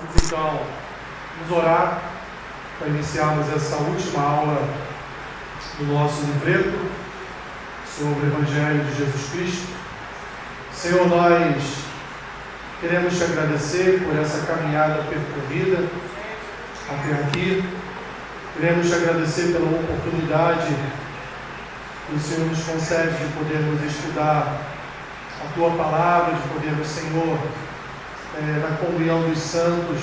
Vamos então nos orar para iniciarmos essa última aula do nosso livreto sobre o Evangelho de Jesus Cristo. Senhor, nós queremos te agradecer por essa caminhada percorrida até aqui. Queremos te agradecer pela oportunidade que o Senhor nos concede de podermos estudar a Tua Palavra, de podermos, Senhor, na comunhão dos santos,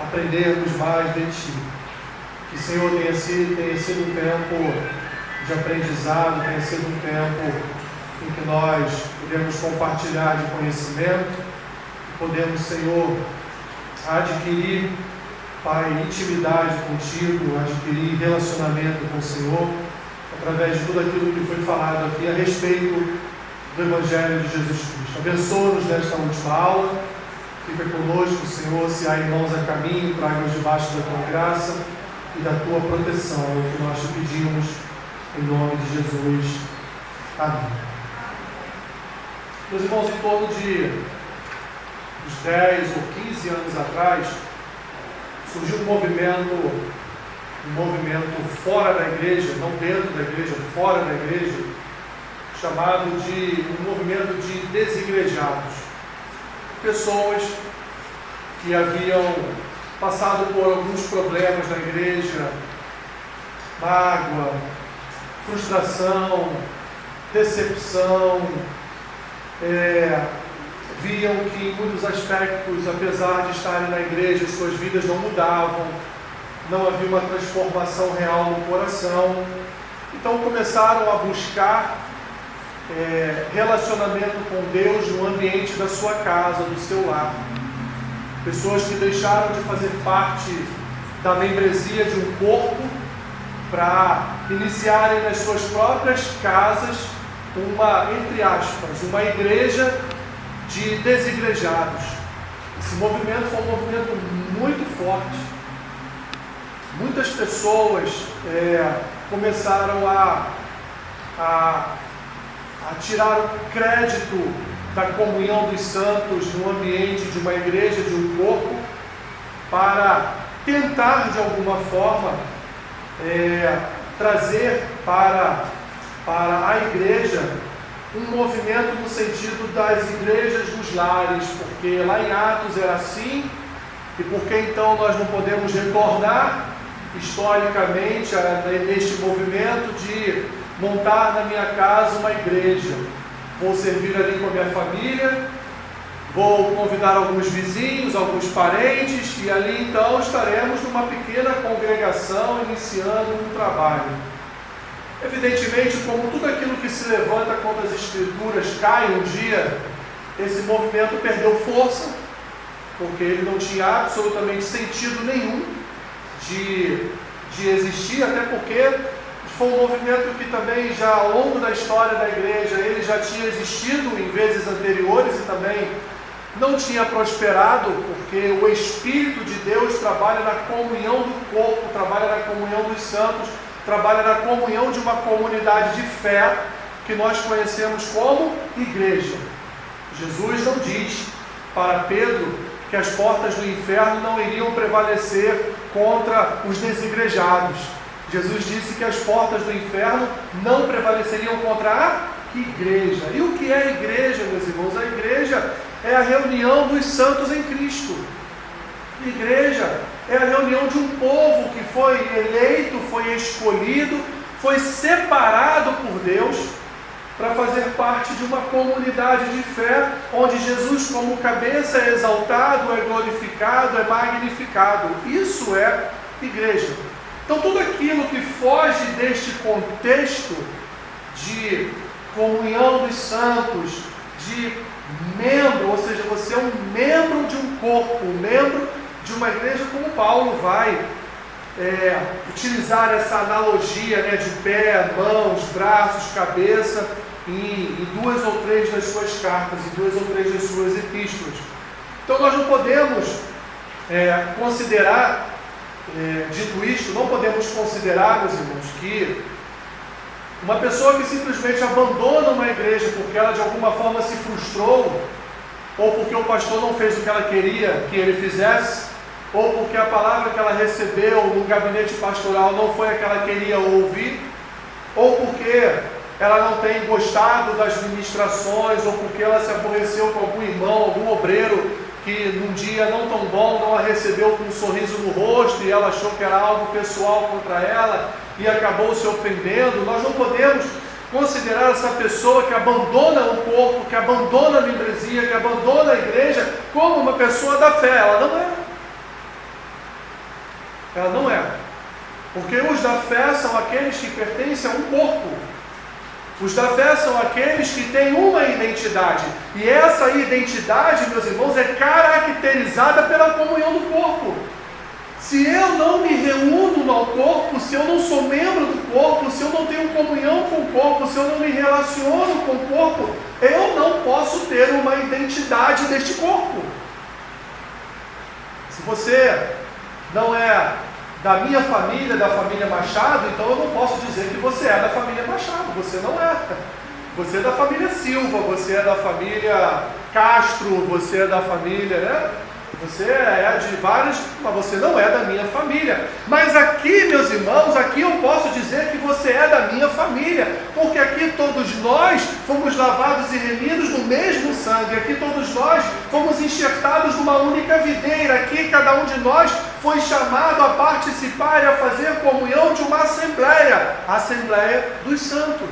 aprendermos mais de Ti. Que, Senhor, tenha sido um tempo de aprendizado, tenha sido um tempo em que nós podemos compartilhar de conhecimento, podemos, Senhor, adquirir, Pai, intimidade contigo, adquirir relacionamento com o Senhor, através de tudo aquilo que foi falado aqui a respeito do Evangelho de Jesus Cristo. Abençoa-nos nesta última aula, fica conosco, Senhor, se há irmãos a caminho, traga-nos debaixo da Tua graça e da Tua proteção, é o que nós te pedimos, em nome de Jesus. Amém. Meus irmãos, em torno de uns 10 ou 15 anos atrás, surgiu um movimento fora da igreja, não dentro da igreja, fora da igreja, chamado de um movimento de desigrejados. Pessoas que haviam passado por alguns problemas na igreja, mágoa, frustração, decepção, viam que em muitos aspectos, apesar de estarem na igreja, suas vidas não mudavam, não havia uma transformação real no coração. Então começaram a buscar relacionamento com Deus no ambiente da sua casa, do seu lar. Pessoas que deixaram de fazer parte da membresia de um corpo para iniciarem nas suas próprias casas uma, entre aspas, uma igreja de desigrejados. Esse movimento foi um movimento muito forte. Muitas pessoas começaram a tirar o crédito da comunhão dos santos no ambiente de uma igreja, de um corpo, para tentar de alguma forma trazer para a igreja um movimento no sentido das igrejas dos lares, porque lá em Atos era assim, e porque então nós não podemos retornar historicamente neste movimento de montar na minha casa uma igreja. Vou servir ali com a minha família, vou convidar alguns vizinhos, alguns parentes, e ali então estaremos numa pequena congregação iniciando um trabalho. Evidentemente, como tudo aquilo que se levanta contra as Escrituras cai um dia, esse movimento perdeu força, porque ele não tinha absolutamente sentido nenhum de existir, até porque foi um movimento que também já ao longo da história da igreja, ele já tinha existido em vezes anteriores e também não tinha prosperado, porque o Espírito de Deus trabalha na comunhão do corpo, trabalha na comunhão dos santos, trabalha na comunhão de uma comunidade de fé que nós conhecemos como igreja. Jesus não diz para Pedro que as portas do inferno não iriam prevalecer contra os desigrejados. Jesus disse que as portas do inferno não prevaleceriam contra a igreja. E o que é a igreja, meus irmãos? A igreja é a reunião dos santos em Cristo. A igreja é a reunião de um povo que foi eleito, foi escolhido, foi separado por Deus para fazer parte de uma comunidade de fé, onde Jesus como cabeça é exaltado, é glorificado, é magnificado. Isso é igreja. Então tudo aquilo que foge deste contexto de comunhão dos santos, de membro, ou seja, você é um membro de um corpo, um membro de uma igreja, como Paulo vai utilizar essa analogia, de pé, mãos, braços, cabeça, em 2 ou 3 das suas cartas, em 2 ou 3 das suas epístolas. Então nós não podemos considerar, dito isto, não podemos considerar, meus irmãos, que uma pessoa que simplesmente abandona uma igreja porque ela de alguma forma se frustrou, ou porque o pastor não fez o que ela queria que ele fizesse, ou porque a palavra que ela recebeu no gabinete pastoral não foi a que ela queria ouvir, ou porque ela não tem gostado das ministrações, ou porque ela se aborreceu com algum irmão, algum obreiro que num dia não tão bom não a recebeu com um sorriso no rosto e ela achou que era algo pessoal contra ela e acabou se ofendendo. Nós não podemos considerar essa pessoa que abandona o corpo, que abandona a membresia, que abandona a igreja como uma pessoa da fé. Ela não é. Ela não é. Porque os da fé são aqueles que pertencem a um corpo. Os da fé são aqueles que têm uma identidade. E essa identidade, meus irmãos, é caracterizada pela comunhão do corpo. Se eu não me reúno ao corpo, se eu não sou membro do corpo, se eu não tenho comunhão com o corpo, se eu não me relaciono com o corpo, eu não posso ter uma identidade deste corpo. Se você não é da minha família, da família Machado, então eu não posso dizer que você é da família Machado. Você não é. Você é da família Silva, você é da família Castro, você é da família, né? Você é de vários, mas você não é da minha família. Mas aqui, meus irmãos, aqui eu posso dizer que você é da minha família, porque aqui todos nós fomos lavados e remidos no mesmo sangue. Aqui todos nós fomos enxertados numa única videira. Aqui cada um de nós foi chamado a participar e a fazer comunhão de uma assembleia, a Assembleia dos Santos.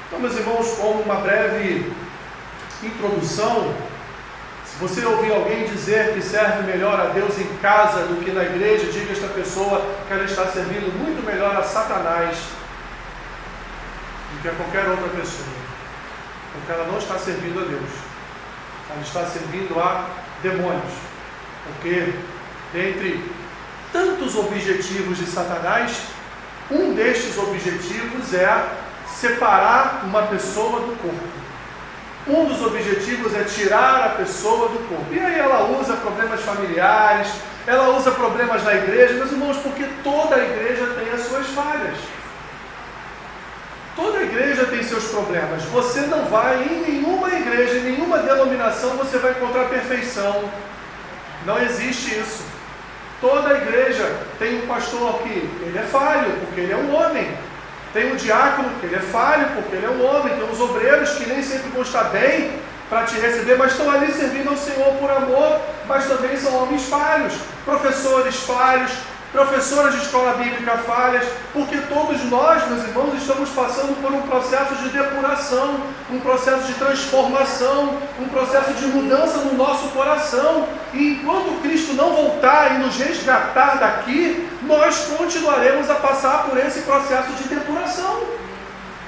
Então, meus irmãos, como uma breve introdução, se você ouvir alguém dizer que serve melhor a Deus em casa do que na igreja, diga a esta pessoa que ela está servindo muito melhor a Satanás do que a qualquer outra pessoa, porque ela não está servindo a Deus, ela está servindo a demônios, porque dentre tantos objetivos de Satanás, um destes objetivos é separar uma pessoa do corpo. Um dos objetivos é tirar a pessoa do corpo. E aí ela usa problemas familiares, ela usa problemas na igreja, meus irmãos, porque toda a igreja tem as suas falhas. Toda a igreja tem seus problemas. Você não vai em nenhuma igreja, em nenhuma denominação, você vai encontrar perfeição. Não existe isso. Toda a igreja tem um pastor que ele é falho, porque ele é um homem. Tem um diácono que ele é falho, porque ele é um homem. Tem os obreiros que nem sempre vão estar bem para te receber, mas estão ali servindo ao Senhor por amor, mas também são homens falhos. Professores falhos, professoras de escola bíblica falhas, porque todos nós, meus irmãos, estamos passando por um processo de depuração, um processo de transformação, um processo de mudança no nosso coração. E enquanto Cristo não voltar e nos resgatar daqui, nós continuaremos a passar por esse processo de depuração.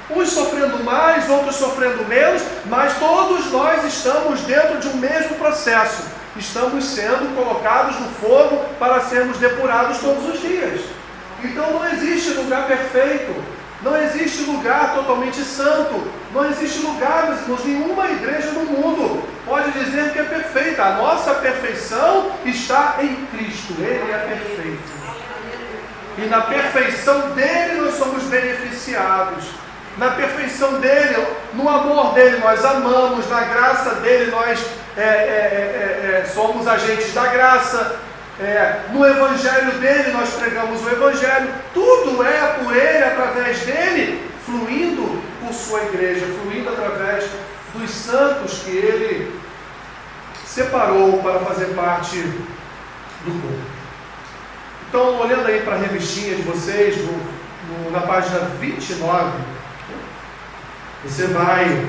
Uns sofrendo mais, outros sofrendo menos, mas todos nós estamos dentro de um mesmo processo. Estamos sendo colocados no fogo para sermos depurados todos os dias. Então não existe lugar perfeito, não existe lugar totalmente santo, não existe lugar, meus irmãos, nenhuma igreja no mundo pode dizer que é perfeita. A nossa perfeição está em Cristo, Ele é perfeito. E na perfeição dele nós somos beneficiados. Na perfeição dele, no amor dele nós amamos, na graça dele nós somos agentes da graça, no evangelho dele nós pregamos o evangelho. Tudo é por ele, através dele, fluindo por sua igreja, fluindo através dos santos que ele separou para fazer parte do corpo. Então, olhando aí para a revistinha de vocês, na página 29, você vai,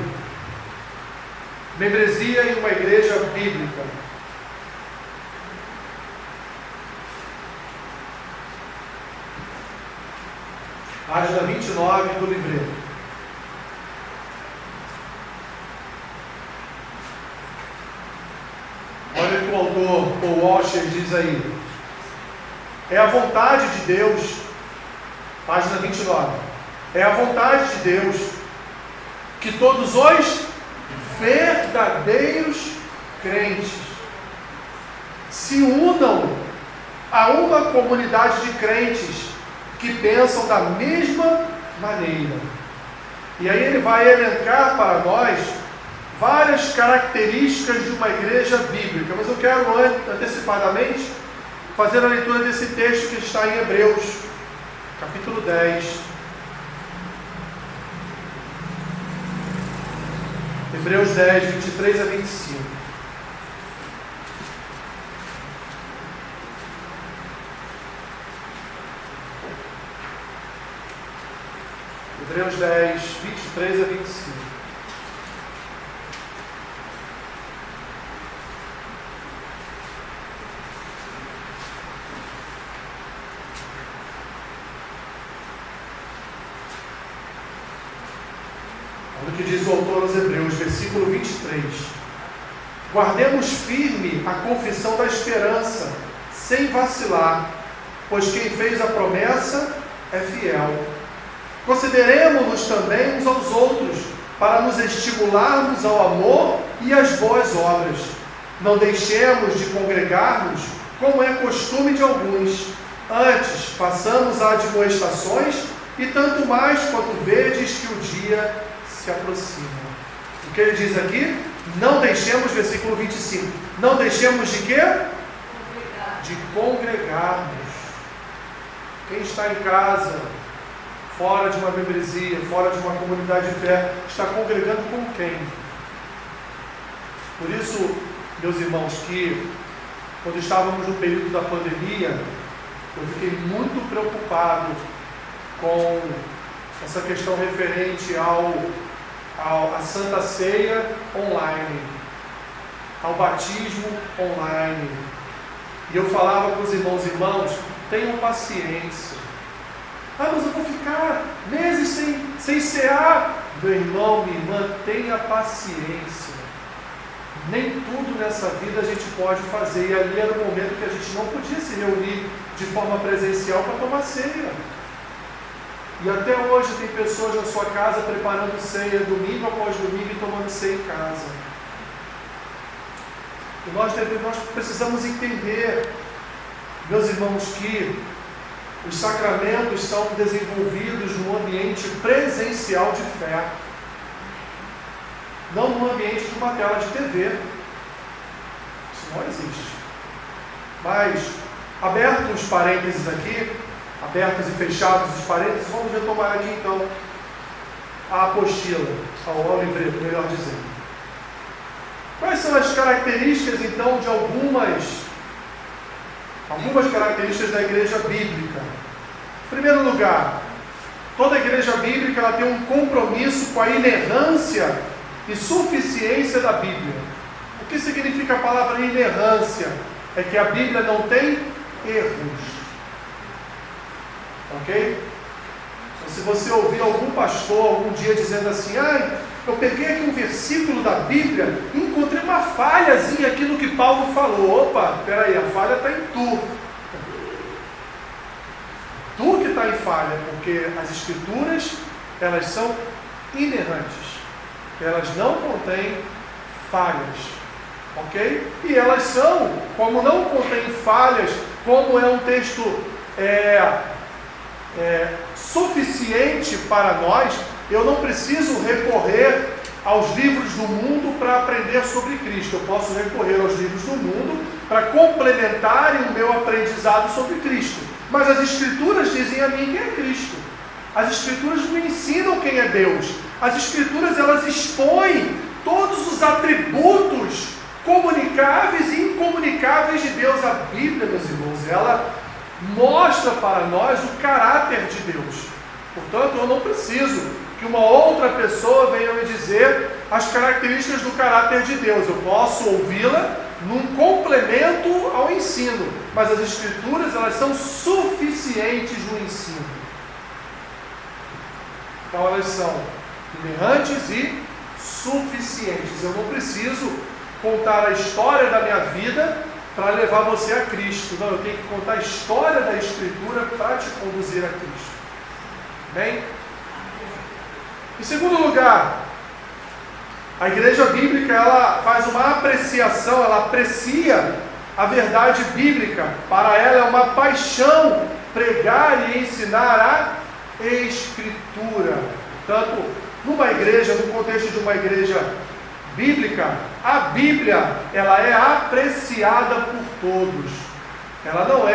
membresia em uma igreja bíblica. Página 29 do livreto. Olha o que o autor Paul Washer diz aí. É a vontade de Deus, página 29, é a vontade de Deus que todos os verdadeiros crentes se unam a uma comunidade de crentes que pensam da mesma maneira. E aí ele vai elencar para nós várias características de uma igreja bíblica, mas eu quero antecipadamente fazer a leitura desse texto que está em Hebreus, capítulo 10. Hebreus 10, 23 a 25. Hebreus 10, 23 a 25. Olha o que diz o autor aos Hebreus, versículo 23. Guardemos firme a confissão da esperança, sem vacilar, pois quem fez a promessa é fiel. Consideremo-nos também uns aos outros, para nos estimularmos ao amor e às boas obras. Não deixemos de congregar-nos, como é costume de alguns. Antes, façamos admoestações, e tanto mais quanto vedes que o dia se aproxima. O que ele diz aqui? Não deixemos, versículo 25, não deixemos de quê? De congregar-nos. Quem está em casa, fora de uma membresia, fora de uma comunidade de fé, está congregando com quem? Por isso, meus irmãos, que quando estávamos no período da pandemia, eu fiquei muito preocupado com essa questão referente à Santa Ceia online, ao batismo online. E eu falava para os irmãos, tenham paciência. Ah, mas eu vou ficar meses sem cear. Meu irmão, minha irmã, tenha paciência. Nem tudo nessa vida a gente pode fazer. E ali era o momento que a gente não podia se reunir de forma presencial para tomar ceia. E até hoje tem pessoas na sua casa preparando ceia domingo após domingo e tomando ceia em casa. E nós precisamos entender, meus irmãos, que os sacramentos são desenvolvidos no ambiente presencial de fé, não no ambiente de uma tela de TV. Isso não existe. Mas, abertos os parênteses aqui, abertos e fechados os parênteses, vamos retomar aqui então a apostila, ao livreto, melhor dizendo. Quais são as características então de algumas características da igreja bíblica? Em primeiro lugar, toda igreja bíblica ela tem um compromisso com a inerrância e suficiência da Bíblia. O que significa a palavra inerrância? É que a Bíblia não tem erros. Ok? Então, se você ouvir algum pastor algum dia dizendo assim, eu peguei aqui um versículo da Bíblia e encontrei uma falhazinha aqui no que Paulo falou. Opa, peraí, a falha está em tu. Tu que está em falha, porque as Escrituras, elas são inerrantes. Elas não contêm falhas. Ok? E elas são, como não contêm falhas, como é um texto suficiente para nós, eu não preciso recorrer aos livros do mundo para aprender sobre Cristo. Eu posso recorrer aos livros do mundo para complementarem o meu aprendizado sobre Cristo. Mas as Escrituras dizem a mim quem é Cristo. As Escrituras me ensinam quem é Deus. As Escrituras, elas expõem todos os atributos comunicáveis e incomunicáveis de Deus. A Bíblia, meus irmãos, ela mostra para nós o caráter de Deus. Portanto, eu não preciso que uma outra pessoa venha me dizer as características do caráter de Deus. Eu posso ouvi-la num complemento ao ensino, mas as Escrituras, elas são suficientes no ensino. Então elas são inerrantes e suficientes. Eu não preciso contar a história da minha vida para levar você a Cristo. Não, eu tenho que contar a história da Escritura para te conduzir a Cristo. Bem? Em segundo lugar, a igreja bíblica ela faz uma apreciação, ela aprecia a verdade bíblica. Para ela é uma paixão pregar e ensinar a Escritura. Portanto, numa igreja, no contexto de uma igreja bíblica, a Bíblia, ela é apreciada por todos. Ela não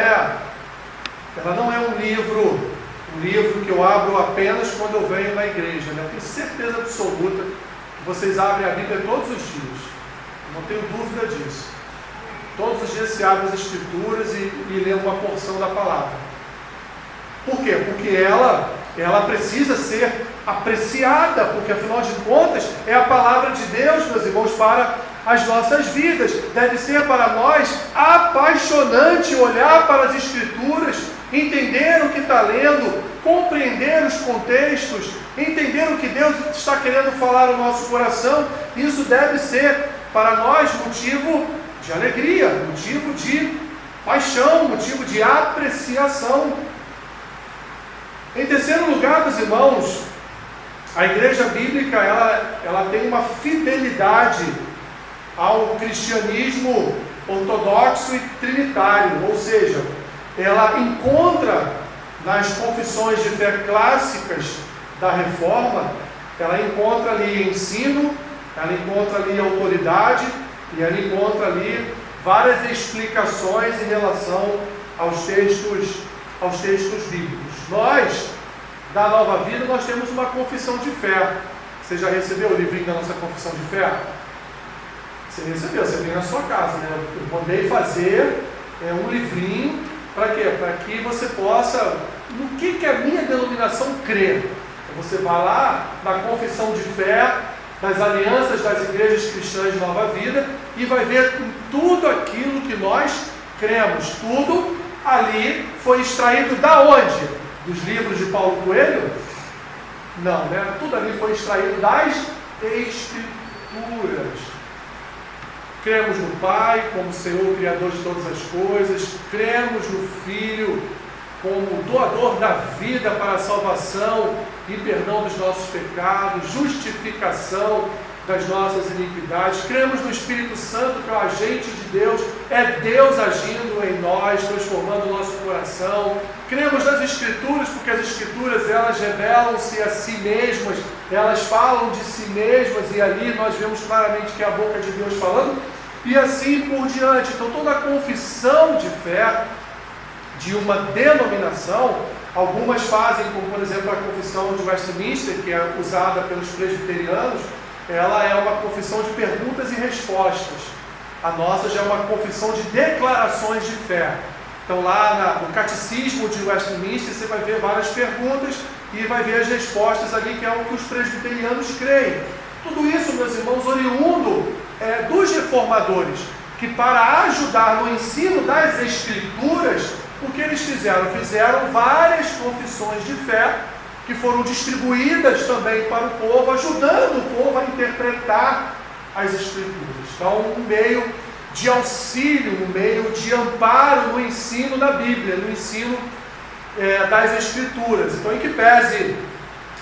é um livro que eu abro apenas quando eu venho na igreja, né? Eu tenho certeza absoluta que vocês abrem a Bíblia todos os dias. Não tenho dúvida disso. Todos os dias se abre as Escrituras e lê uma porção da palavra. Por quê? Porque ela precisa ser apreciada, porque afinal de contas é a palavra de Deus, meus irmãos, para as nossas vidas. Deve ser para nós apaixonante olhar para as Escrituras, entender o que está lendo, compreender os contextos, entender o que Deus está querendo falar no nosso coração. Isso deve ser para nós motivo de alegria, motivo de paixão, motivo de apreciação. Em terceiro lugar, meus irmãos, a igreja bíblica ela tem uma fidelidade ao cristianismo ortodoxo e trinitário, ou seja, ela encontra nas confissões de fé clássicas da Reforma, ela encontra ali ensino, ela encontra ali autoridade e ela encontra ali várias explicações em relação aos textos bíblicos. Nós, da Nova Vida, nós temos uma confissão de fé. Você já recebeu o livrinho da nossa confissão de fé? Você recebeu, você tem na sua casa, né? Eu mandei fazer um livrinho, para quê? Para que você possa, no que a minha denominação crê. Você vai lá na confissão de fé das alianças das igrejas cristãs de Nova Vida e vai ver tudo aquilo que nós cremos. Tudo ali foi extraído da onde? Dos livros de Paulo Coelho? Não, né? Tudo ali foi extraído das Escrituras. Cremos no Pai como Senhor, Criador de todas as coisas. Cremos no Filho como doador da vida para a salvação e perdão dos nossos pecados, justificação das nossas iniquidades. Cremos no Espírito Santo, que é o agente de Deus, é Deus agindo em nós, transformando o nosso coração. Cremos nas Escrituras, porque as Escrituras, elas revelam-se a si mesmas, elas falam de si mesmas, e ali nós vemos claramente que é a boca de Deus falando, e assim por diante. Então toda a confissão de fé de uma denominação, algumas fazem, como por exemplo a confissão de Westminster, que é usada pelos presbiterianos, ela é uma confissão de perguntas e respostas. A nossa já é uma confissão de declarações de fé. Então lá no catecismo de Westminster você vai ver várias perguntas e vai ver as respostas ali, que é o que os presbiterianos creem. Tudo isso, meus irmãos, oriundo dos reformadores, que para ajudar no ensino das Escrituras, o que eles fizeram? Fizeram várias confissões de fé, que foram distribuídas também para o povo, ajudando o povo a interpretar as Escrituras. Então, um meio de auxílio, um meio de amparo no ensino da Bíblia, no ensino das Escrituras. Então, em que pese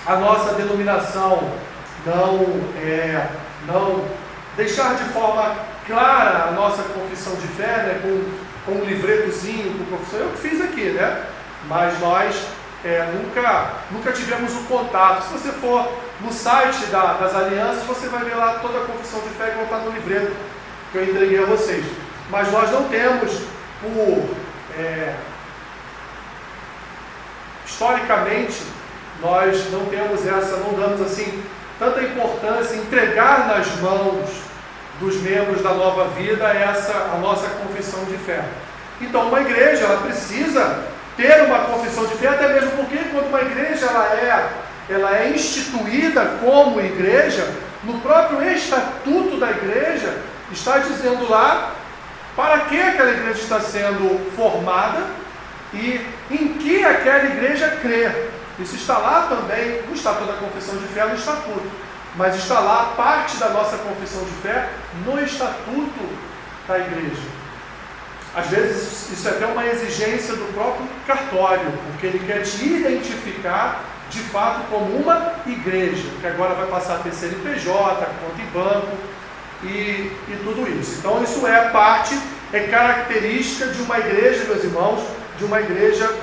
a nossa denominação não deixar de forma clara a nossa confissão de fé, né, com um livretozinho, com confissão, eu que fiz aqui, né? Mas nós nunca tivemos o contato. Se você for no site das alianças, você vai ver lá toda a confissão de fé que vai estar no livreto que eu entreguei a vocês. Mas nós não temos, historicamente, nós não temos não damos assim tanta importância em entregar nas mãos dos membros da Nova Vida a nossa confissão de fé. Então, uma igreja, ela precisa ter uma confissão de fé, até mesmo porque quando uma igreja ela é instituída como igreja, no próprio estatuto da igreja está dizendo lá para que aquela igreja está sendo formada e em que aquela igreja crê. Isso está lá também no estatuto da confissão de fé, no estatuto, mas está lá parte da nossa confissão de fé no estatuto da igreja. Às vezes isso é até uma exigência do próprio cartório, porque ele quer te identificar de fato como uma igreja, que agora vai passar a ter CNPJ, conta em banco e tudo isso. Então isso é característica de uma igreja, meus irmãos, de uma igreja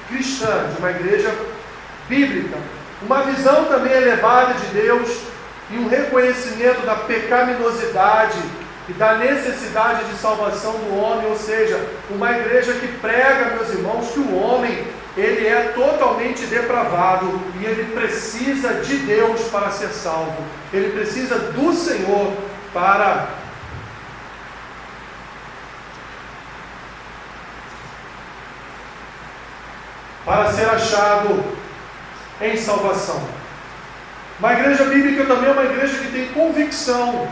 cristã, de uma igreja bíblica. Uma visão também elevada de Deus e um reconhecimento da pecaminosidade e da necessidade de salvação do homem, ou seja, uma igreja que prega, meus irmãos, que o homem, ele é totalmente depravado e ele precisa de Deus para ser salvo, ele precisa do Senhor para ser achado em salvação. Uma igreja bíblica também é uma igreja que tem convicção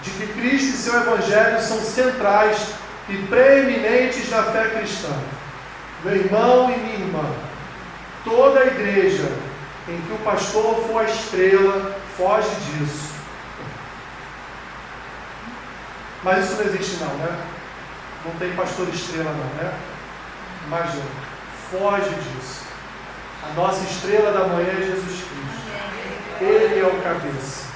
de que Cristo e seu Evangelho são centrais e preeminentes na fé cristã. Meu irmão e minha irmã, toda a igreja em que o pastor for a estrela, foge disso. Mas isso não existe não, né? Não tem pastor estrela não, né? Imagina, foge disso. A nossa estrela da manhã é Jesus Cristo. Ele é o cabeça.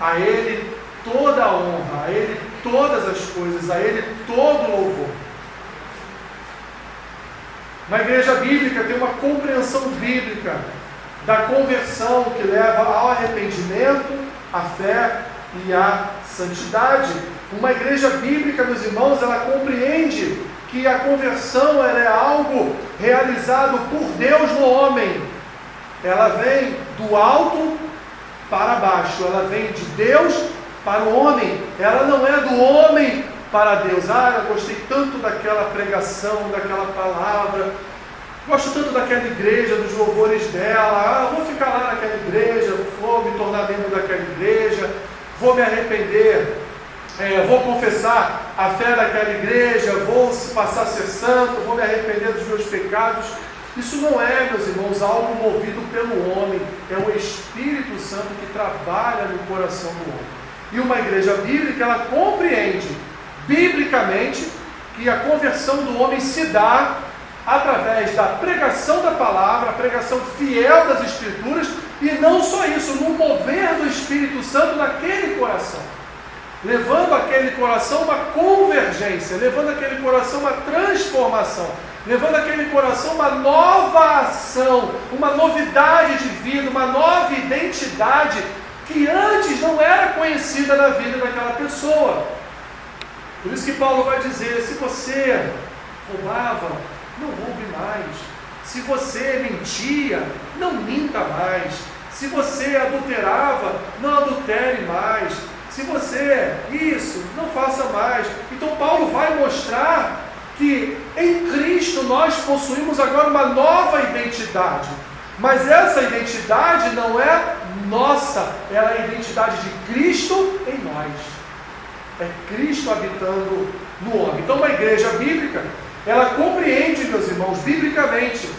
A Ele toda a honra, a Ele todas as coisas, a Ele todo o louvor. Uma igreja bíblica tem uma compreensão bíblica da conversão que leva ao arrependimento, à fé e à santidade. Uma igreja bíblica, meus irmãos, ela compreende que a conversão ela é algo realizado por Deus no homem. Ela vem do alto para baixo, ela vem de Deus para o homem, ela não é do homem para Deus. Eu gostei tanto daquela pregação, daquela palavra, gosto tanto daquela igreja, dos louvores dela, vou ficar lá naquela igreja, vou me tornar membro daquela igreja, vou me arrepender, vou confessar a fé daquela igreja, vou passar a ser santo, vou me arrepender dos meus pecados. Isso não é, meus irmãos, algo movido pelo homem, é o Espírito Santo que trabalha no coração do homem. E uma igreja bíblica, ela compreende, biblicamente, que a conversão do homem se dá através da pregação da palavra, a pregação fiel das Escrituras, e não só isso, no mover do Espírito Santo naquele coração, levando aquele coração uma convergência, levando aquele coração uma transformação, levando aquele coração uma nova ação, uma novidade de vida, uma nova identidade que antes não era conhecida na vida daquela pessoa. Por isso que Paulo vai dizer, se você roubava, não roube mais. Se você mentia, não minta mais. Se você adulterava, não adultere mais. Se você isso, não faça mais. Então Paulo vai mostrar que em Cristo nós possuímos agora uma nova identidade. Mas essa identidade não é nossa, ela é a identidade de Cristo em nós. É Cristo habitando no homem. Então uma igreja bíblica, ela compreende, meus irmãos, biblicamente,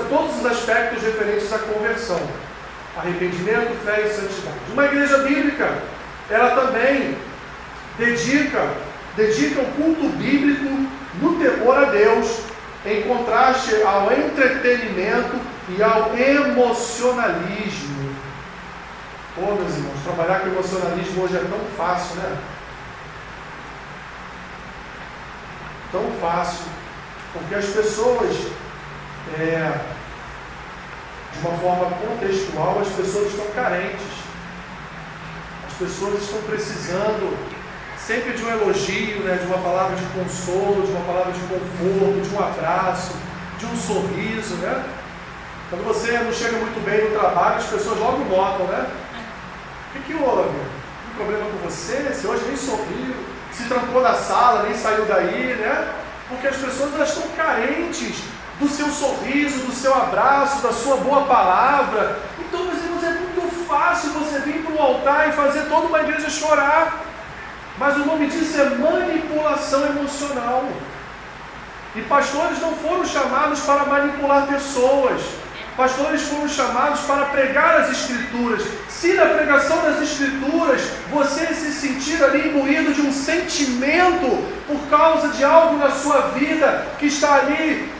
todos os aspectos referentes à conversão, arrependimento, fé e santidade. Uma igreja bíblica, ela também dedica o culto bíblico no temor a Deus, em contraste ao entretenimento e ao emocionalismo. Meus irmãos, trabalhar com emocionalismo hoje é tão fácil, né? Tão fácil, porque as pessoas, de uma forma contextual, as pessoas estão carentes, as pessoas estão precisando sempre de um elogio, né? De uma palavra de consolo, de uma palavra de conforto, de um abraço, de um sorriso, né? Quando você não chega muito bem no trabalho, as pessoas logo notam, né? O que houve? Um problema com você? Você hoje nem sorriu, se trancou na sala, nem saiu daí, né? Porque as pessoas elas estão carentes do seu sorriso, do seu abraço, da sua boa palavra. Então, meus irmãos, é muito fácil você vir para o altar e fazer toda uma igreja chorar. Mas o nome disso é manipulação emocional. E pastores não foram chamados para manipular pessoas. Pastores foram chamados para pregar as Escrituras. Se na pregação das Escrituras você se sentir ali imbuído de um sentimento por causa de algo na sua vida que está ali,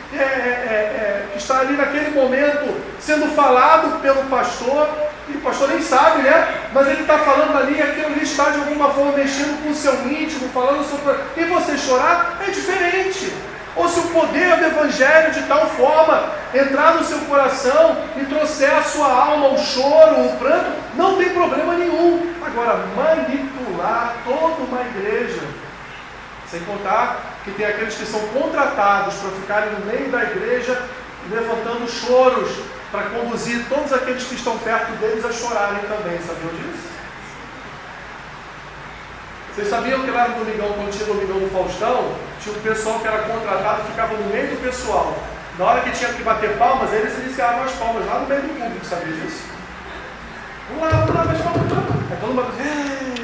naquele momento sendo falado pelo pastor, e o pastor nem sabe, né? Mas ele está falando ali, aquilo ali está de alguma forma mexendo com o seu íntimo, falando sobre... E você chorar é diferente. Ou se o poder do Evangelho de tal forma entrar no seu coração e trouxer à sua alma o choro, o pranto, não tem problema nenhum. agora manipular toda uma igreja. Sem contar que tem aqueles que são contratados para ficarem no meio da igreja levantando choros para conduzir todos aqueles que estão perto deles a chorarem também. Sabiam disso? Vocês sabiam que lá no Domingão, quando tinha o Domingão do Faustão, tinha um pessoal que era contratado e ficava no meio do pessoal. Na hora que tinha que bater palmas, eles iniciavam as palmas lá no meio do público, sabia disso? Vamos lá, mais palmas. Aí todo mundo diz,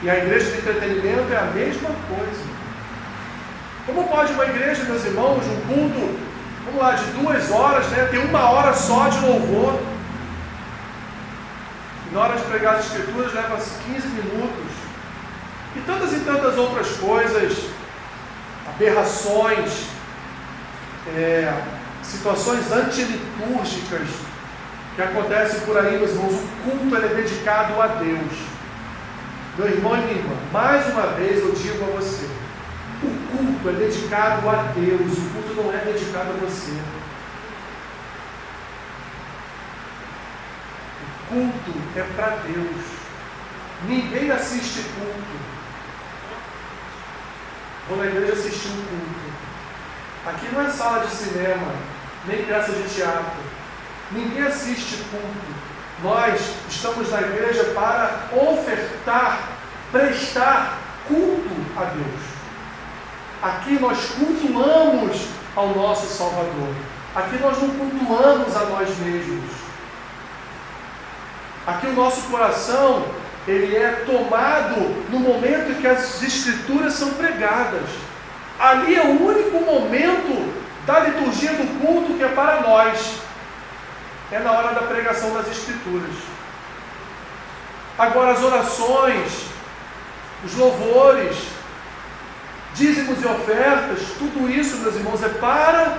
e a igreja de entretenimento é a mesma coisa. Como pode uma igreja, meus irmãos, um culto, vamos lá, de 2 horas, né, ter 1 hora só de louvor? Na hora de pregar as escrituras leva-se 15 minutos. E tantas outras coisas, aberrações, situações antilitúrgicas que acontecem por aí, meus irmãos. O culto é dedicado a Deus. Meu irmão e minha irmã, mais uma vez eu digo a você, o culto é dedicado a Deus, o culto não é dedicado a você. Culto é para Deus. Ninguém assiste culto. Vou na igreja assistir um culto. Aqui não é sala de cinema, nem peça de teatro. Ninguém assiste culto. Nós estamos na igreja para ofertar, prestar culto a Deus. Aqui nós cultuamos ao nosso Salvador. Aqui nós não cultuamos a nós mesmos. Aqui o nosso coração, ele é tomado no momento em que as escrituras são pregadas. Ali é o único momento da liturgia do culto que é para nós. É na hora da pregação das escrituras. Agora as orações, os louvores, dízimos e ofertas, tudo isso, meus irmãos, é para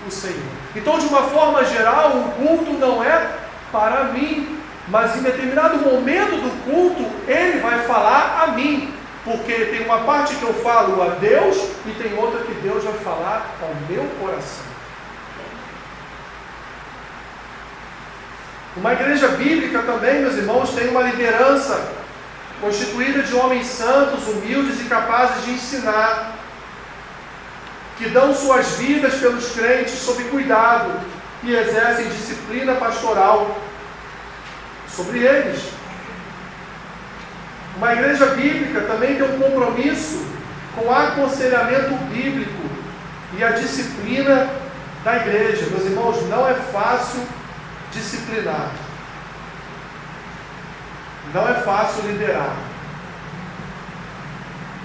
o Senhor. Então, de uma forma geral, o culto não é para mim, mas em determinado momento do culto, Ele vai falar a mim, porque tem uma parte que eu falo a Deus e tem outra que Deus vai falar ao meu coração. Uma igreja bíblica também, meus irmãos, tem uma liderança constituída de homens santos, humildes e capazes de ensinar, que dão suas vidas pelos crentes sob cuidado e exercem disciplina pastoral sobre eles. Uma igreja bíblica também tem um compromisso com o aconselhamento bíblico e a disciplina da igreja. Meus irmãos, não é fácil disciplinar. Não é fácil liderar.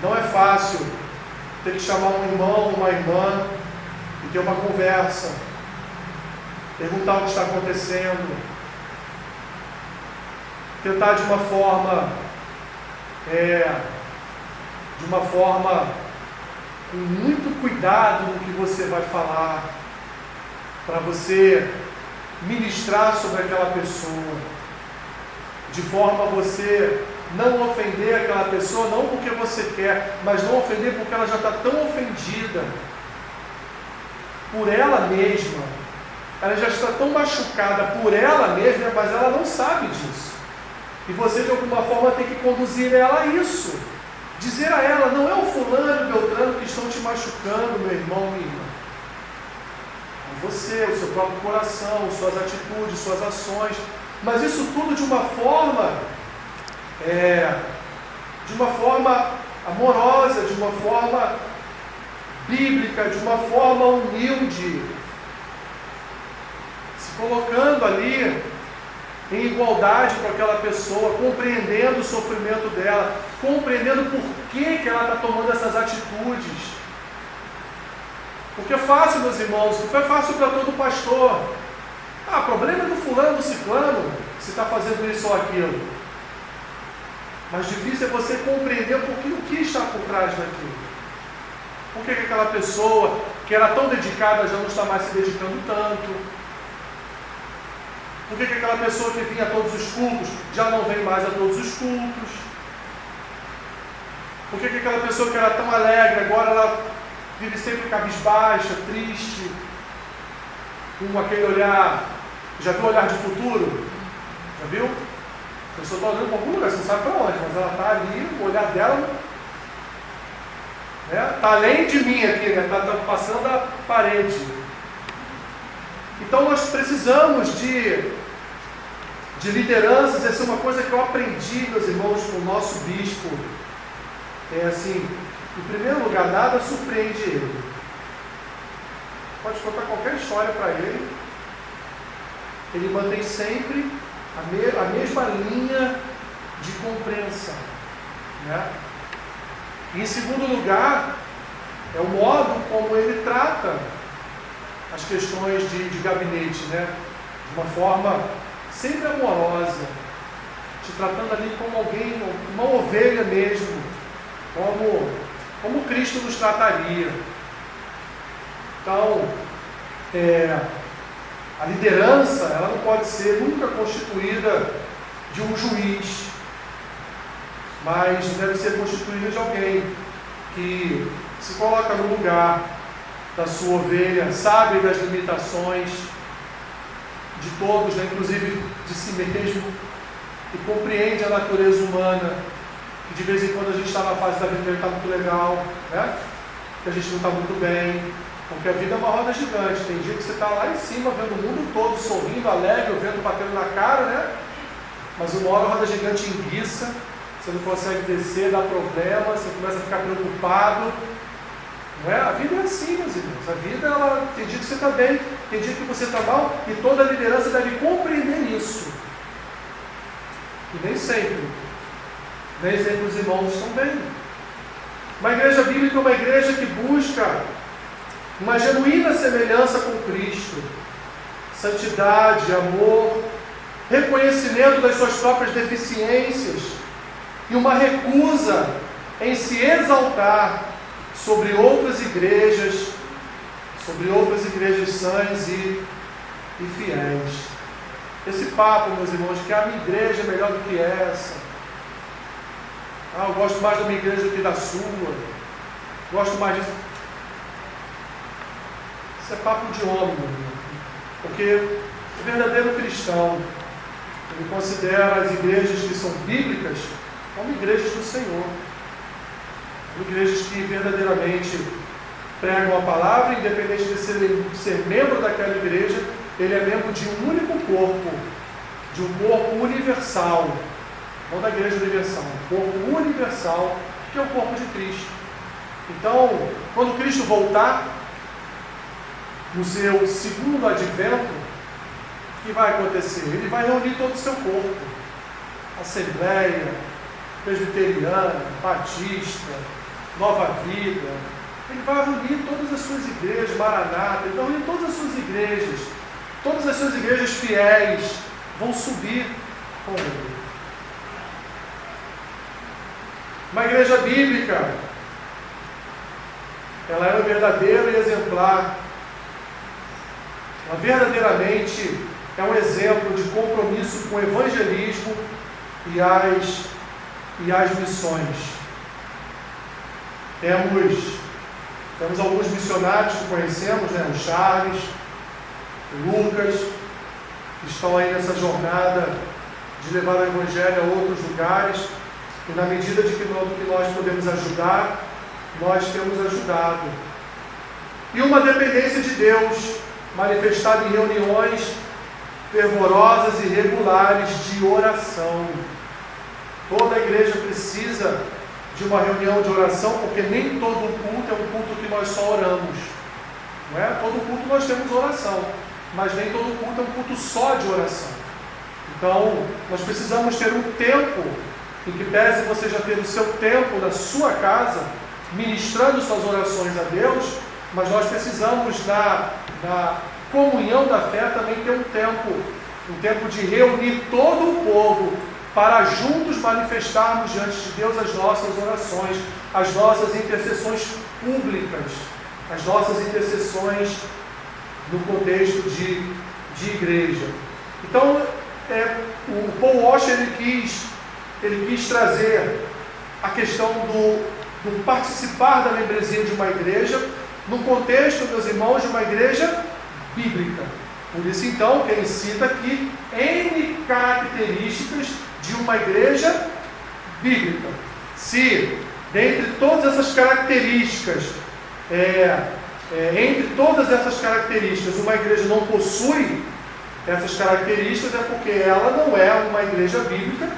Não é fácil ter que chamar um irmão, uma irmã e ter uma conversa, perguntar o que está acontecendo, tentar de uma forma com muito cuidado no que você vai falar, para você ministrar sobre aquela pessoa, de forma a você não ofender aquela pessoa, não porque você quer, mas não ofender porque ela já está tão ofendida por ela mesma, ela já está tão machucada por ela mesma, mas ela não sabe disso. E você de alguma forma tem que conduzir ela a isso, dizer a ela, não é o fulano e o beltrano que estão te machucando, meu irmão, minha irmã. É você, o seu próprio coração, suas atitudes, suas ações, mas isso tudo de uma forma amorosa, de uma forma bíblica, de uma forma humilde, se colocando ali em igualdade com aquela pessoa, compreendendo o sofrimento dela, compreendendo por que ela está tomando essas atitudes. Porque é fácil, meus irmãos, não é fácil para todo pastor. O problema é do fulano, do ciclano, se está fazendo isso ou aquilo. Mas difícil é você compreender o que está por trás daquilo. Por que aquela pessoa que era tão dedicada já não está mais se dedicando tanto? Por que aquela pessoa que vinha a todos os cultos já não vem mais a todos os cultos? Por que aquela pessoa que era tão alegre agora ela vive sempre cabisbaixa, triste, com aquele olhar, já viu o olhar de futuro? Já viu? A pessoa está olhando para algum lugar, você não sabe para onde, mas ela está ali, o olhar dela está além de mim aqui, está passando a parede. Então nós precisamos de lideranças. Essa é uma coisa que eu aprendi, meus irmãos, com o nosso bispo. É assim, em primeiro lugar, nada surpreende ele. Pode contar qualquer história para ele. Ele mantém sempre a mesma linha de compreensão. Né? E em segundo lugar, é o modo como ele trata as questões de gabinete, né? De uma forma sempre amorosa, te tratando ali como alguém, uma ovelha mesmo, como Cristo nos trataria. Então, a liderança, ela não pode ser nunca constituída de um juiz, mas deve ser constituída de alguém que se coloca no lugar da sua ovelha, sabe das limitações de todos, né, inclusive de si mesmo, e compreende a natureza humana, que de vez em quando a gente está na fase da vida que está muito legal, né? Que a gente não está muito bem, porque a vida é uma roda gigante. Tem dia que você está lá em cima, vendo o mundo todo sorrindo, alegre, o vento batendo na cara, né? Mas uma hora a roda gigante enguiça, você não consegue descer, dá problema, você começa a ficar preocupado. Não é? A vida é assim, meus irmãos. A vida, tem dia que você está bem, tem dia que você está mal, e toda a liderança deve compreender isso. E nem sempre os irmãos estão bem. Uma igreja bíblica é uma igreja que busca uma genuína semelhança com Cristo, santidade, amor, reconhecimento das suas próprias deficiências e uma recusa em se exaltar sobre outras igrejas sãs e fiéis. Esse papo, meus irmãos, que a minha igreja é melhor do que essa. Eu gosto mais da minha igreja do que da sua. Gosto mais disso. Isso é papo de homem, meu irmão. Porque o verdadeiro cristão, ele considera as igrejas que são bíblicas como igrejas do Senhor. Igrejas que verdadeiramente pregam a palavra, independente de ser membro daquela igreja, ele é membro de um único corpo, de um corpo universal, não da igreja universal, um corpo universal, que é o corpo de Cristo. Então, quando Cristo voltar, no seu segundo advento, o que vai acontecer? Ele vai reunir todo o seu corpo, Assembleia, Presbiteriana, Batista, Nova Vida. Ele vai reunir todas as suas igrejas, Maranata, ele vai reunir todas as suas igrejas fiéis vão subir com ele. Uma igreja bíblica, ela é verdadeira e exemplar. Ela verdadeiramente é um exemplo de compromisso com o evangelismo e as missões. Temos alguns missionários que conhecemos, né? O Charles, o Lucas, que estão aí nessa jornada de levar o Evangelho a outros lugares, e na medida de que nós podemos ajudar, nós temos ajudado. E uma dependência de Deus, manifestada em reuniões fervorosas e regulares de oração. Toda a igreja precisa de uma reunião de oração, porque nem todo culto é um culto que nós só oramos. Não é? Todo culto nós temos oração, mas nem todo culto é um culto só de oração. Então, nós precisamos ter um tempo, em que pese você já ter o seu tempo na sua casa, ministrando suas orações a Deus, mas nós precisamos, na comunhão da fé, também ter um tempo de reunir todo o povo, para juntos manifestarmos diante de Deus as nossas orações, as nossas intercessões públicas, as nossas intercessões no contexto de igreja. Então, o Paul Washer ele quis trazer a questão do participar da membresia de uma igreja, no contexto, meus irmãos, de uma igreja bíblica. Por isso, então, quem cita aqui N características de uma igreja bíblica. Se, dentre todas essas características, uma igreja não possui essas características, é porque ela não é uma igreja bíblica,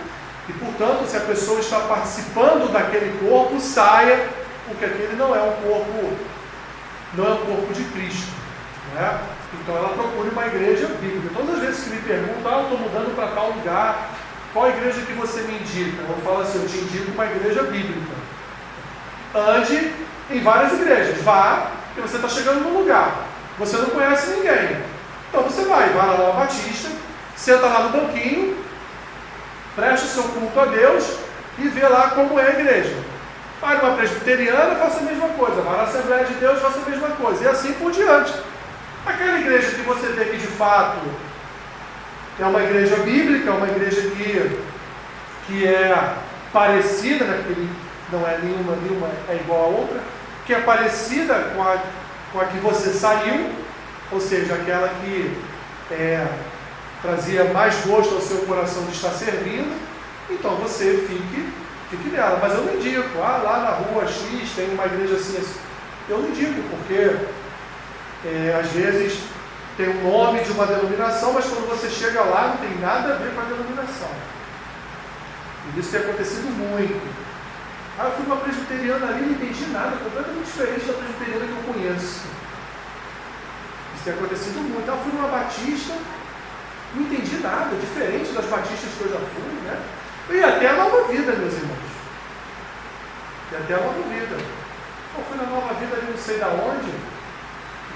e, portanto, se a pessoa está participando daquele corpo, saia, porque aquele não é um corpo de Cristo, né? Então ela procura uma igreja bíblica. Todas as vezes que me perguntam, eu estou mudando para tal lugar, qual igreja que você me indica? Eu falo assim, eu te indico uma igreja bíblica. Ande em várias igrejas, vá, porque você está chegando num lugar, você não conhece ninguém, então você vai lá na Batista, senta lá no banquinho, preste o seu culto a Deus e vê lá como é a igreja. Vai numa presbiteriana, faça a mesma coisa, vai na Assembleia de Deus, faça a mesma coisa, e assim por diante. Aquela igreja que você vê que de fato é uma igreja bíblica, é uma igreja que é parecida, né, porque não é nenhuma é igual a outra, que é parecida com a que você saiu, ou seja, aquela que trazia mais gosto ao seu coração de estar servindo, então você fique nela. Mas eu não indico, lá na rua X tem uma igreja assim. Eu não indico, porque às vezes tem o nome de uma denominação, mas quando você chega lá não tem nada a ver com a denominação. E isso tem acontecido muito. Eu fui uma presbiteriana ali e não entendi nada, completamente diferente da presbiteriana que eu conheço. Isso tem acontecido muito. Eu fui numa batista, não entendi nada, diferente das batistas que eu já fui, né? E até a Nova Vida, meus irmãos. E até a Nova Vida. Eu fui na Nova Vida ali não sei da onde.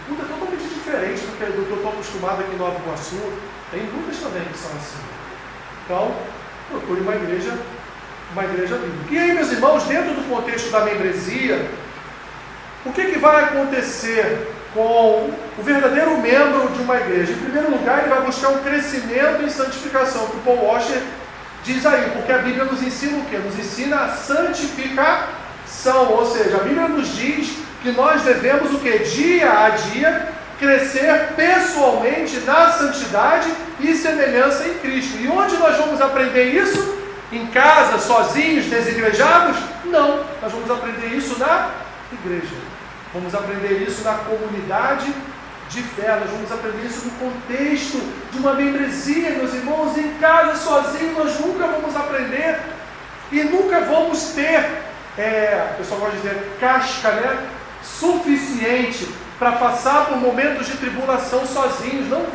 Tudo é totalmente diferente do que eu estou acostumado aqui em Nova Iguaçu. Tem muitas também que são assim. Então, procure uma igreja bíblica. E aí, meus irmãos, dentro do contexto da membresia, o que vai acontecer com o verdadeiro membro de uma igreja? Em primeiro lugar, ele vai buscar um crescimento em santificação, que o Paul Washer diz aí, porque a Bíblia nos ensina o quê? Nos ensina a santificação, ou seja, a Bíblia nos diz que nós devemos o quê? Dia a dia, crescer pessoalmente na santidade e semelhança em Cristo. E onde nós vamos aprender isso? Em casa, sozinhos, desigrejados? Não, nós vamos aprender isso na igreja. Vamos aprender isso na comunidade de fé, nós vamos aprender isso no contexto de uma membresia, meus irmãos. Em casa, sozinho, nós nunca vamos aprender e nunca vamos ter, o pessoal gosta de dizer, casca, né? Suficiente para passar por momentos de tribulação sozinhos. Não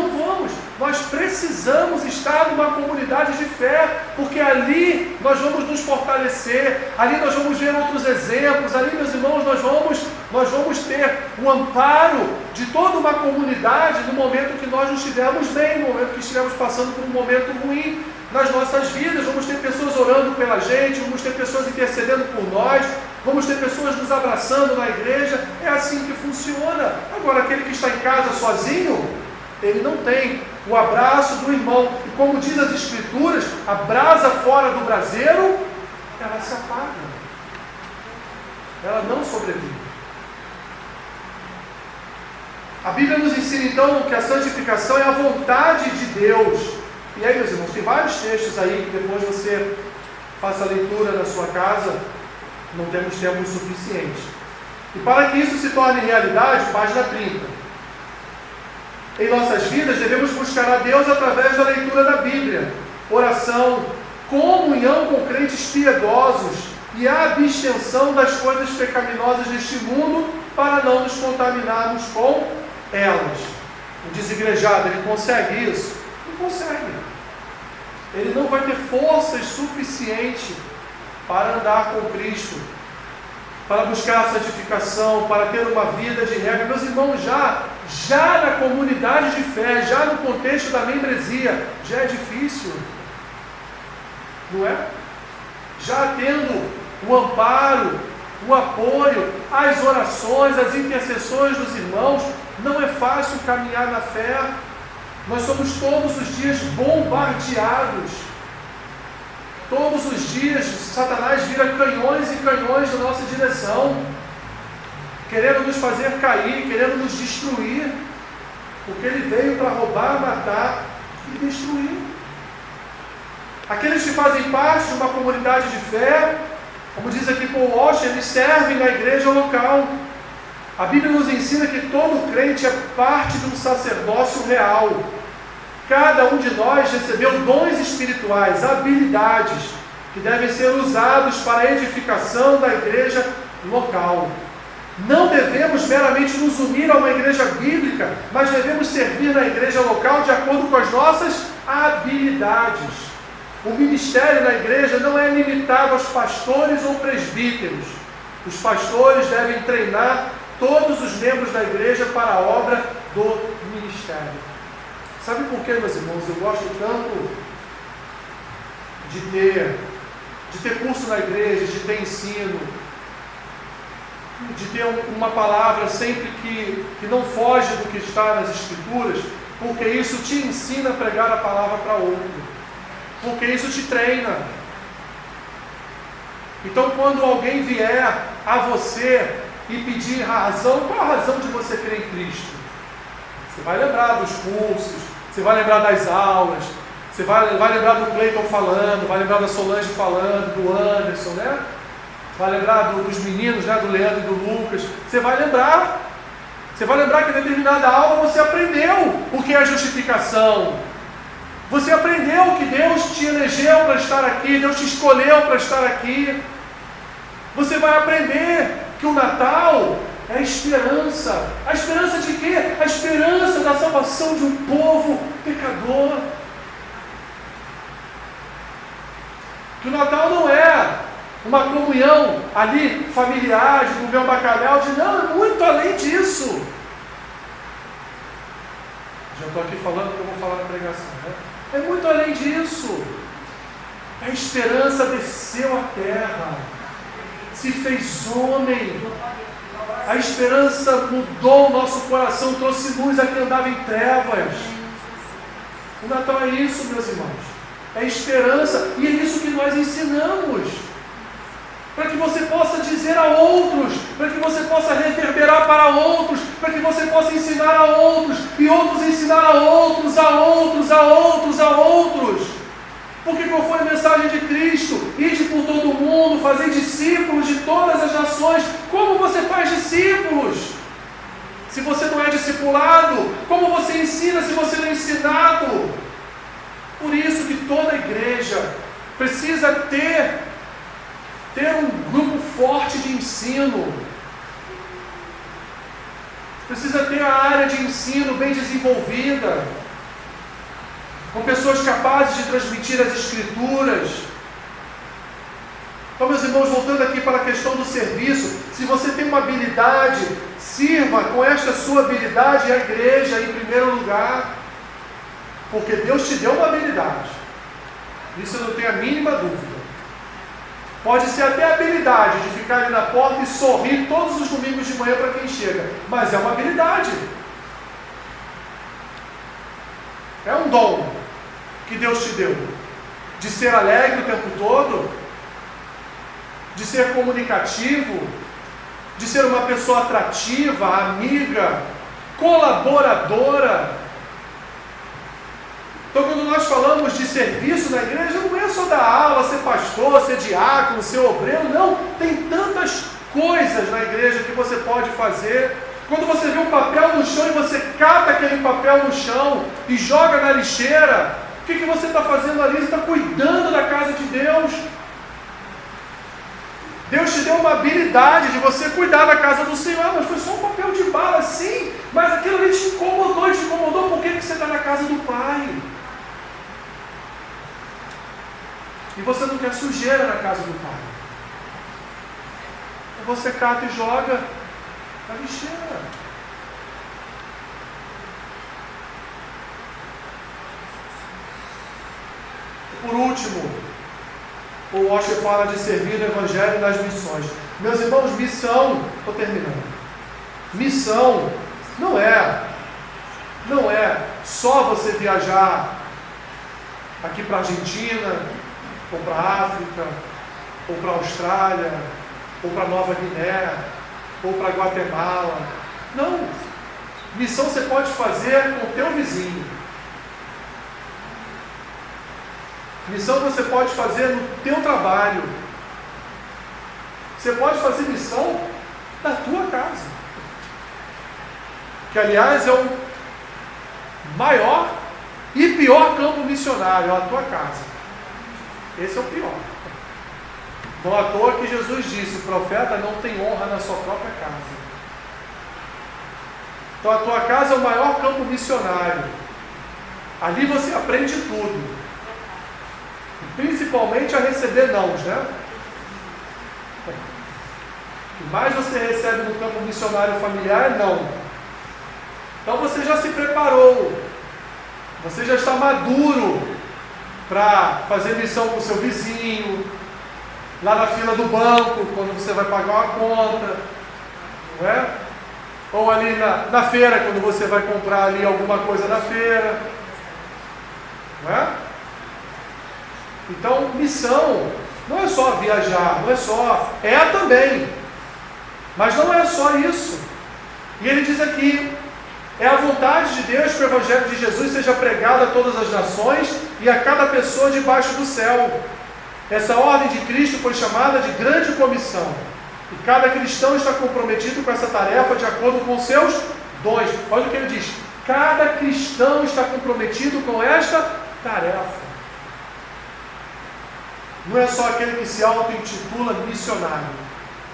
vamos. Nós precisamos estar numa comunidade de fé, porque ali nós vamos nos fortalecer, ali nós vamos ver outros exemplos, ali, meus irmãos, nós vamos ter o amparo de toda uma comunidade no momento que nós não estivermos bem, no momento que estivermos passando por um momento ruim nas nossas vidas. Vamos ter pessoas orando pela gente, vamos ter pessoas intercedendo por nós, vamos ter pessoas nos abraçando na igreja. É assim que funciona. Agora, aquele que está em casa sozinho, ele não tem o abraço do irmão. E como diz as Escrituras, a brasa fora do braseiro, ela se apaga. Ela não sobrevive. A Bíblia nos ensina então que a santificação é a vontade de Deus. E aí, meus irmãos, tem vários textos aí que depois você faça a leitura na sua casa, não temos tempo suficiente. E para que isso se torne realidade, página 30. Em nossas vidas devemos buscar a Deus através da leitura da Bíblia, oração, comunhão com crentes piedosos e a abstenção das coisas pecaminosas deste mundo para não nos contaminarmos com elas. O desigrejado, ele consegue isso? Não consegue. Ele não vai ter forças suficientes para andar com Cristo, para buscar a santificação, para ter uma vida de regra. Meus irmãos, já na comunidade de fé, já no contexto da membresia, já é difícil, não é? Já tendo o amparo, o apoio, as orações, as intercessões dos irmãos, não é fácil caminhar na fé. Nós somos todos os dias bombardeados. Todos os dias Satanás vira canhões e canhões na nossa direção, querendo nos fazer cair, querendo nos destruir. porque ele veio para roubar, matar e destruir. Aqueles que fazem parte de uma comunidade de fé, como diz aqui Paul Washer, eles servem na igreja local. A Bíblia nos ensina que todo crente é parte de um sacerdócio real. Cada um de nós recebeu dons espirituais, habilidades, que devem ser usados para a edificação da igreja local. Não devemos meramente nos unir a uma igreja bíblica, mas devemos servir na igreja local de acordo com as nossas habilidades. O ministério na igreja não é limitado aos pastores ou presbíteros. Os pastores devem treinar todos os membros da igreja para a obra do ministério. Sabe por quê, meus irmãos? Eu gosto tanto de ter curso na igreja, de ter ensino, de ter uma palavra sempre que não foge do que está nas Escrituras, porque isso te ensina a pregar a palavra para outro, porque isso te treina. Então, quando alguém vier a você e pedir razão, qual a razão de você crer em Cristo? Você vai lembrar dos cursos, você vai lembrar das aulas, você vai lembrar do Cleiton falando, vai lembrar da Solange falando, do Anderson, né? Vai lembrar dos meninos, né? Do Leandro e do Lucas. Você vai lembrar que em determinada aula você aprendeu o que é justificação. Você aprendeu que Deus te elegeu para estar aqui, Deus te escolheu para estar aqui. Você vai aprender que o Natal é a esperança. A esperança de quê? A esperança da salvação de um povo pecador. Que o Natal não é uma comunhão ali familiar, de comer um bacalhau, não, é muito além disso. Já estou aqui falando que eu vou falar na pregação, né? É muito além disso. A esperança desceu à terra, se fez homem. A esperança mudou o nosso coração, trouxe luz a quem andava em trevas. O Natal é isso, meus irmãos. É esperança, e é isso que nós ensinamos. Para que você possa dizer a outros, para que você possa reverberar para outros, para que você possa ensinar a outros, e outros ensinar a outros, a outros, a outros, a outros. Porque qual foi a mensagem de Cristo? Ide por todo o mundo, fazer discípulos de todas as nações. Como você faz discípulos? Se você não é discipulado, como você ensina se você não é ensinado? Por isso que toda igreja precisa ter um grupo forte de ensino. Precisa ter a área de ensino bem desenvolvida, com pessoas capazes de transmitir as Escrituras. Então, meus irmãos, voltando aqui para a questão do serviço, se você tem uma habilidade, sirva com esta sua habilidade a igreja em primeiro lugar, porque Deus te deu uma habilidade, isso eu não tenho a mínima dúvida. Pode ser até a habilidade de ficar ali na porta e sorrir todos os domingos de manhã para quem chega, mas é uma habilidade, é um dom que Deus te deu, de ser alegre o tempo todo, de ser comunicativo, de ser uma pessoa atrativa, amiga, colaboradora. Então, quando nós falamos de serviço na igreja, não é só dar aula, ser pastor, ser diácono, ser obreiro, não. Tem tantas coisas na igreja que você pode fazer. Quando você vê um papel no chão e você cata aquele papel no chão e joga na lixeira, o que você está fazendo ali? Você está cuidando da casa de Deus. Deus te deu uma habilidade de você cuidar da casa do Senhor, mas foi só um papel de bala, sim, mas aquilo ali te incomodou, por que você está na casa do Pai? E você não quer sujeira na casa do Pai. Você cata e joga na lixeira. Por último, o Washer fala de servir no Evangelho e nas missões. Meus irmãos, missão, estou terminando. Missão não é só você viajar aqui para a Argentina, ou para a África, ou para a Austrália, ou para Nova Guiné, ou para Guatemala. Não. Missão você pode fazer com o teu vizinho. Missão você pode fazer no teu trabalho. Você pode fazer missão na tua casa. Que, aliás, é o maior e pior campo missionário, é a tua casa. Esse é o pior. Não à toa que Jesus disse: o profeta não tem honra na sua própria casa. Então a tua casa é o maior campo missionário. Ali você aprende tudo. E principalmente a receber nãos, né? O que mais você recebe no campo missionário familiar é não. Então você já se preparou. Você já está maduro para fazer missão com o seu vizinho, lá na fila do banco, quando você vai pagar uma conta, não é? Ou ali na feira, quando você vai comprar ali alguma coisa na feira, não é? Então, missão não é só viajar, não é só, é também, mas não é só isso. E ele diz aqui: é a vontade de Deus que o Evangelho de Jesus seja pregado a todas as nações e a cada pessoa debaixo do céu. Essa ordem de Cristo foi chamada de grande comissão. E cada cristão está comprometido com essa tarefa de acordo com seus dons. Olha o que ele diz: cada cristão está comprometido com esta tarefa. Não é só aquele que se auto-intitula missionário.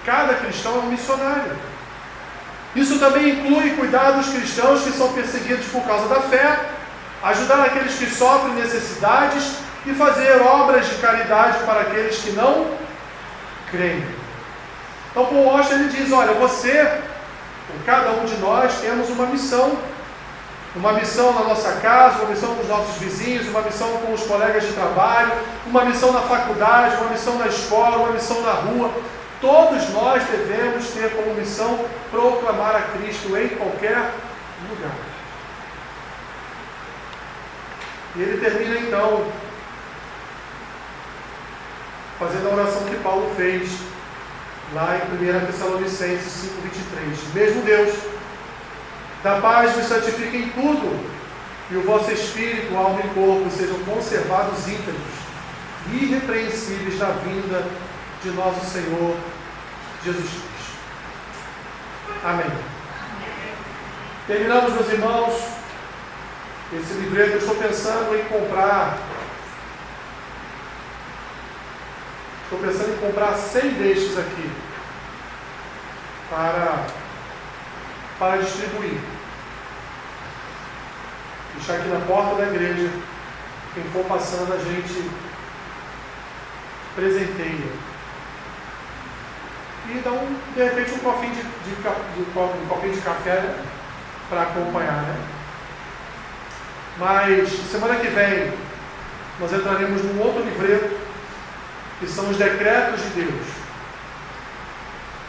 Cada cristão é um missionário. Isso também inclui cuidar dos cristãos que são perseguidos por causa da fé, ajudar aqueles que sofrem necessidades e fazer obras de caridade para aqueles que não creem. Então Paul Washer, ele diz: olha, você, cada um de nós, temos uma missão na nossa casa, uma missão com os nossos vizinhos, uma missão com os colegas de trabalho, uma missão na faculdade, uma missão na escola, uma missão na rua. Todos nós devemos ter como missão proclamar a Cristo em qualquer lugar. E ele termina então fazendo a oração que Paulo fez lá em 1 Tessalonicenses 5,23. Mesmo Deus da paz vos santifique em tudo, e o vosso espírito, alma e corpo sejam conservados íntegros e irrepreensíveis na vinda de nosso Senhor Jesus Cristo. Amém. Terminamos, meus irmãos, esse livreto. Eu estou pensando em comprar. Estou pensando em comprar 100 destes aqui para distribuir. Deixar aqui na porta da igreja. Quem for passando, a gente presenteia. E dá de repente um copinho um copinho de café, né, para acompanhar, né? Mas semana que vem nós entraremos num outro livreto, que são os decretos de Deus.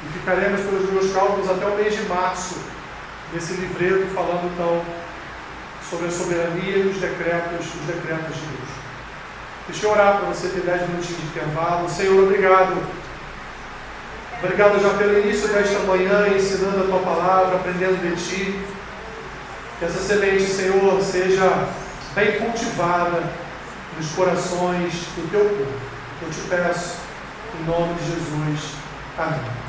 E ficaremos, pelos meus cálculos, até o mês de março desse livreto, falando então sobre a soberania e os decretos de Deus. Deixa eu orar para você ter 10 minutinhos de intervalo. Senhor, obrigado. Obrigado já pelo início desta manhã, ensinando a Tua palavra, aprendendo de Ti. Que essa semente, Senhor, seja bem cultivada nos corações do Teu povo. Eu te peço, em nome de Jesus. Amém.